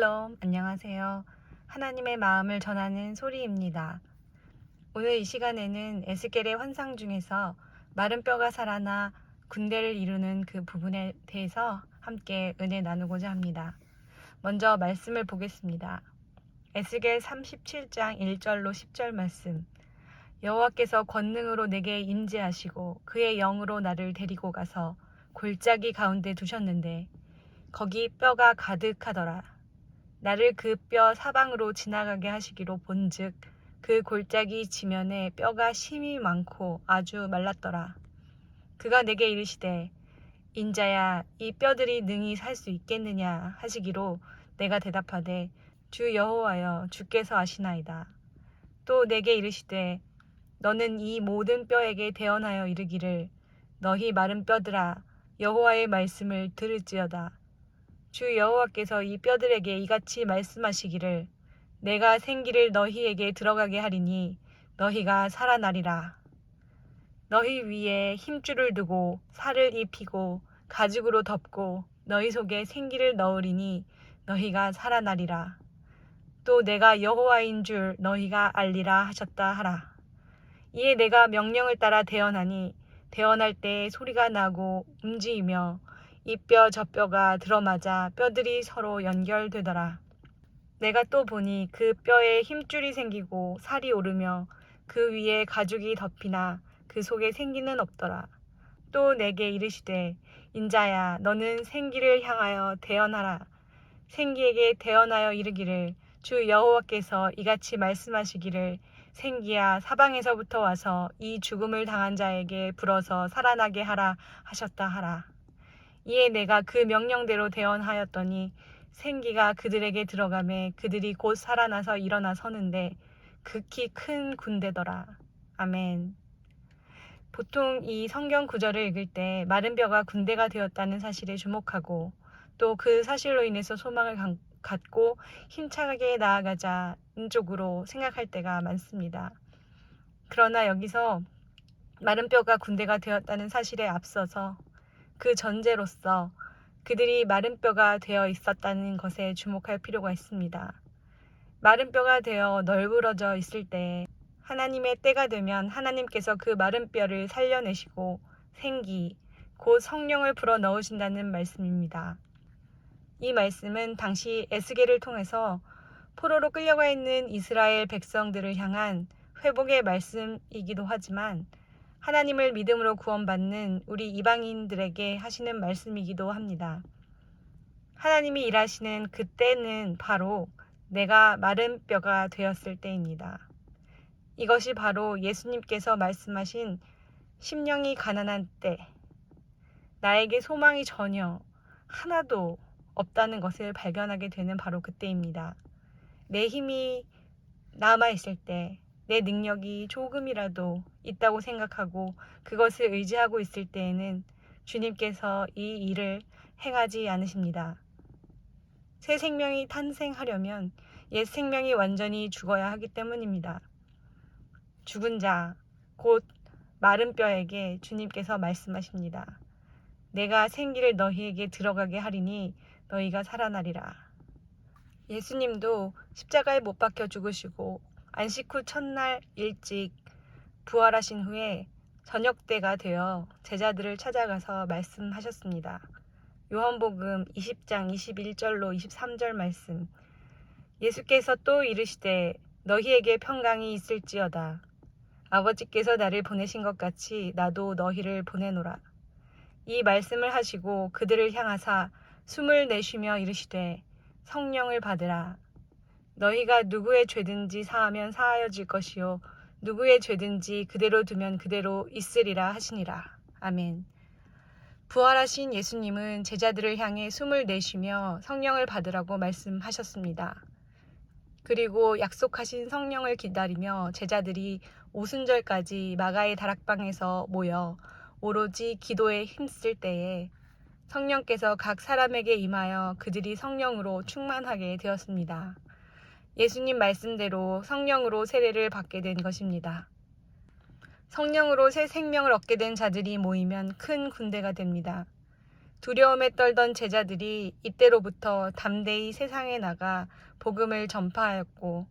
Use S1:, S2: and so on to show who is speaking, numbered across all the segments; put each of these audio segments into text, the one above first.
S1: 샬롬, 안녕하세요. 하나님의 마음을 전하는 소리입니다. 오늘 이 시간에는 에스겔의 환상 중에서 마른 뼈가 살아나 군대를 이루는 그 부분에 대해서 함께 은혜 나누고자 합니다. 먼저 말씀을 보겠습니다. 에스겔 37장 1절로 10절 말씀. 여호와께서 권능으로 내게 임재하시고 그의 영으로 나를 데리고 가서 골짜기 가운데 두셨는데 거기 뼈가 가득하더라. 나를 그 뼈 사방으로 지나가게 하시기로 본즉 그 골짜기 지면에 뼈가 심이 많고 아주 말랐더라. 그가 내게 이르시되 인자야 이 뼈들이 능히 살 수 있겠느냐 하시기로 내가 대답하되 주 여호와여 주께서 아시나이다. 또 내게 이르시되 너는 이 모든 뼈에게 대언하여 이르기를 너희 마른 뼈들아 여호와의 말씀을 들을지어다. 주 여호와께서 이 뼈들에게 이같이 말씀하시기를 내가 생기를 너희에게 들어가게 하리니 너희가 살아나리라. 너희 위에 힘줄을 두고 살을 입히고 가죽으로 덮고 너희 속에 생기를 넣으리니 너희가 살아나리라. 또 내가 여호와인 줄 너희가 알리라 하셨다 하라. 이에 내가 명령을 따라 대언하니 대언할 때 소리가 나고 움직이며 이 뼈 저 뼈가 들어맞아 뼈들이 서로 연결되더라. 내가 또 보니 그 뼈에 힘줄이 생기고 살이 오르며 그 위에 가죽이 덮이나 그 속에 생기는 없더라. 또 내게 이르시되 인자야 너는 생기를 향하여 대언하라. 생기에게 대언하여 이르기를 주 여호와께서 이같이 말씀하시기를 생기야 사방에서부터 와서 이 죽음을 당한 자에게 불어서 살아나게 하라 하셨다 하라. 이에 내가 그 명령대로 대언하였더니 생기가 그들에게 들어가매 그들이 곧 살아나서 일어나 서는데 극히 큰 군대더라. 아멘. 보통 이 성경 구절을 읽을 때 마른 뼈가 군대가 되었다는 사실에 주목하고 또 그 사실로 인해서 소망을 갖고 힘차게 나아가자는 쪽으로 생각할 때가 많습니다. 그러나 여기서 마른 뼈가 군대가 되었다는 사실에 앞서서 그 전제로서 그들이 마른 뼈가 되어 있었다는 것에 주목할 필요가 있습니다. 마른 뼈가 되어 널브러져 있을 때 하나님의 때가 되면 하나님께서 그 마른 뼈를 살려내시고 생기, 곧 성령을 불어 넣으신다는 말씀입니다. 이 말씀은 당시 에스겔을 통해서 포로로 끌려가 있는 이스라엘 백성들을 향한 회복의 말씀이기도 하지만 하나님을 믿음으로 구원받는 우리 이방인들에게 하시는 말씀이기도 합니다. 하나님이 일하시는 그때는 바로 내가 마른 뼈가 되었을 때입니다. 이것이 바로 예수님께서 말씀하신 심령이 가난한 때, 나에게 소망이 전혀 하나도 없다는 것을 발견하게 되는 바로 그때입니다. 내 힘이 남아있을 때, 내 능력이 조금이라도 있다고 생각하고 그것을 의지하고 있을 때에는 주님께서 이 일을 행하지 않으십니다. 새 생명이 탄생하려면 옛 생명이 완전히 죽어야 하기 때문입니다. 죽은 자, 곧 마른 뼈에게 주님께서 말씀하십니다. 내가 생기를 너희에게 들어가게 하리니 너희가 살아나리라. 예수님도 십자가에 못 박혀 죽으시고 안식 후 첫날 일찍 부활하신 후에 저녁 때가 되어 제자들을 찾아가서 말씀하셨습니다. 요한복음 20장 21절로 23절 말씀. 예수께서 또 이르시되 너희에게 평강이 있을지어다. 아버지께서 나를 보내신 것 같이 나도 너희를 보내노라. 이 말씀을 하시고 그들을 향하사 숨을 내쉬며 이르시되 성령을 받으라. 너희가 누구의 죄든지 사하면 사하여질 것이요 누구의 죄든지 그대로 두면 그대로 있으리라 하시니라. 아멘. 부활하신 예수님은 제자들을 향해 숨을 내쉬며 성령을 받으라고 말씀하셨습니다. 그리고 약속하신 성령을 기다리며 제자들이 오순절까지 마가의 다락방에서 모여 오로지 기도에 힘쓸 때에 성령께서 각 사람에게 임하여 그들이 성령으로 충만하게 되었습니다. 예수님 말씀대로 성령으로 세례를 받게 된 것입니다. 성령으로 새 생명을 얻게 된 자들이 모이면 큰 군대가 됩니다. 두려움에 떨던 제자들이 이때로부터 담대히 세상에 나가 복음을 전파하였고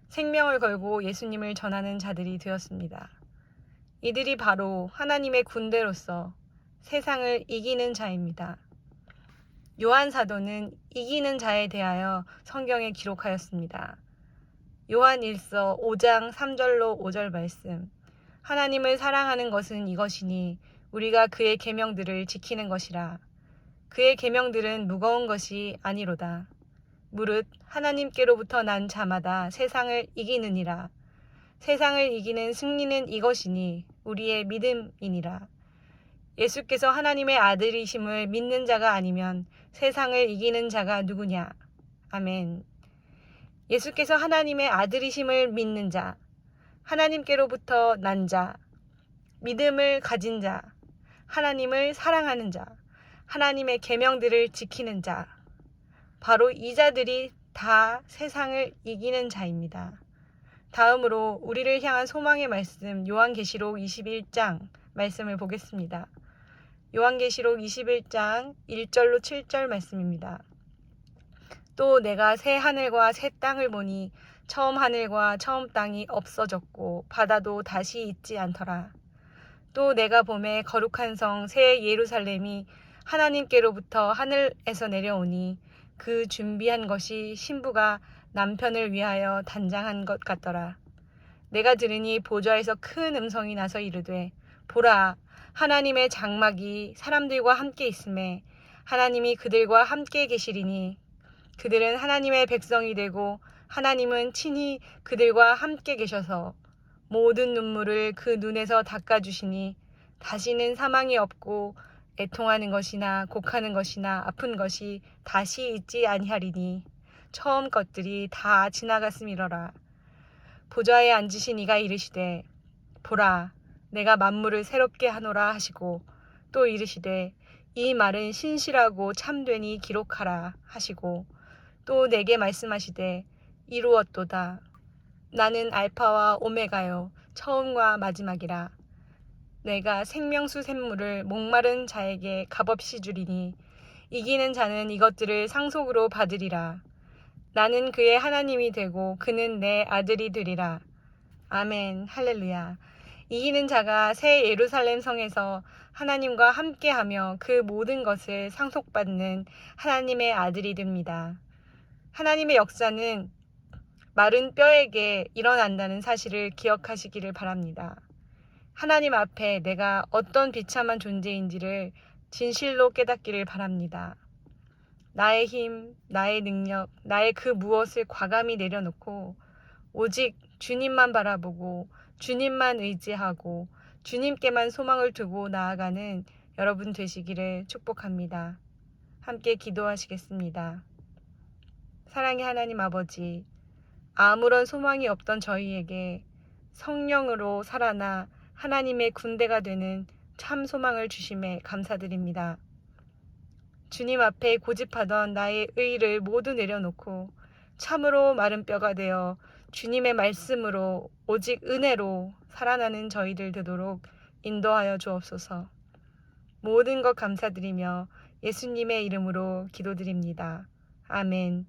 S1: 생명을 걸고 예수님을 전하는 자들이 되었습니다. 이들이 바로 하나님의 군대로서 세상을 이기는 자입니다. 요한 사도는 이기는 자에 대하여 성경에 기록하였습니다. 요한 1서 5장 3절로 5절 말씀. 하나님을 사랑하는 것은 이것이니 우리가 그의 계명들을 지키는 것이라. 그의 계명들은 무거운 것이 아니로다. 무릇 하나님께로부터 난 자마다 세상을 이기느니라. 세상을 이기는 승리는 이것이니 우리의 믿음이니라. 예수께서 하나님의 아들이심을 믿는 자가 아니면 세상을 이기는 자가 누구냐? 아멘. 예수께서 하나님의 아들이심을 믿는 자, 하나님께로부터 난 자, 믿음을 가진 자, 하나님을 사랑하는 자, 하나님의 계명들을 지키는 자, 바로 이 자들이 다 세상을 이기는 자입니다. 다음으로 우리를 향한 소망의 말씀 요한계시록 21장 말씀을 보겠습니다. 요한계시록 21장 1절로 7절 말씀입니다. 또 내가 새 하늘과 새 땅을 보니 처음 하늘과 처음 땅이 없어졌고 바다도 다시 있지 않더라. 또 내가 보매 거룩한 성 새 예루살렘이 하나님께로부터 하늘에서 내려오니 그 준비한 것이 신부가 남편을 위하여 단장한 것 같더라. 내가 들으니 보좌에서 큰 음성이 나서 이르되 보라 하나님의 장막이 사람들과 함께 있음에 하나님이 그들과 함께 계시리니 그들은 하나님의 백성이 되고 하나님은 친히 그들과 함께 계셔서 모든 눈물을 그 눈에서 닦아주시니 다시는 사망이 없고 애통하는 것이나 곡하는 것이나 아픈 것이 다시 있지 아니하리니 처음 것들이 다 지나갔음이러라. 보좌에 앉으신 이가 이르시되 보라 내가 만물을 새롭게 하노라 하시고 또 이르시되 이 말은 신실하고 참되니 기록하라 하시고 또 내게 말씀하시되 이루었도다. 나는 알파와 오메가요 처음과 마지막이라. 내가 생명수 샘물을 목마른 자에게 값없이 주리니 이기는 자는 이것들을 상속으로 받으리라. 나는 그의 하나님이 되고 그는 내 아들이 되리라. 아멘. 할렐루야. 이기는 자가 새 예루살렘 성에서 하나님과 함께하며 그 모든 것을 상속받는 하나님의 아들이 됩니다. 하나님의 역사는 마른 뼈에게 일어난다는 사실을 기억하시기를 바랍니다. 하나님 앞에 내가 어떤 비참한 존재인지를 진실로 깨닫기를 바랍니다. 나의 힘, 나의 능력, 나의 그 무엇을 과감히 내려놓고 오직 주님만 바라보고 주님만 의지하고 주님께만 소망을 두고 나아가는 여러분 되시기를 축복합니다. 함께 기도하시겠습니다. 사랑의 하나님 아버지, 아무런 소망이 없던 저희에게 성령으로 살아나 하나님의 군대가 되는 참 소망을 주심에 감사드립니다. 주님 앞에 고집하던 나의 의의를 모두 내려놓고 참으로 마른 뼈가 되어 주님의 말씀으로 오직 은혜로 살아나는 저희들 되도록 인도하여 주옵소서. 모든 것 감사드리며 예수님의 이름으로 기도드립니다. 아멘.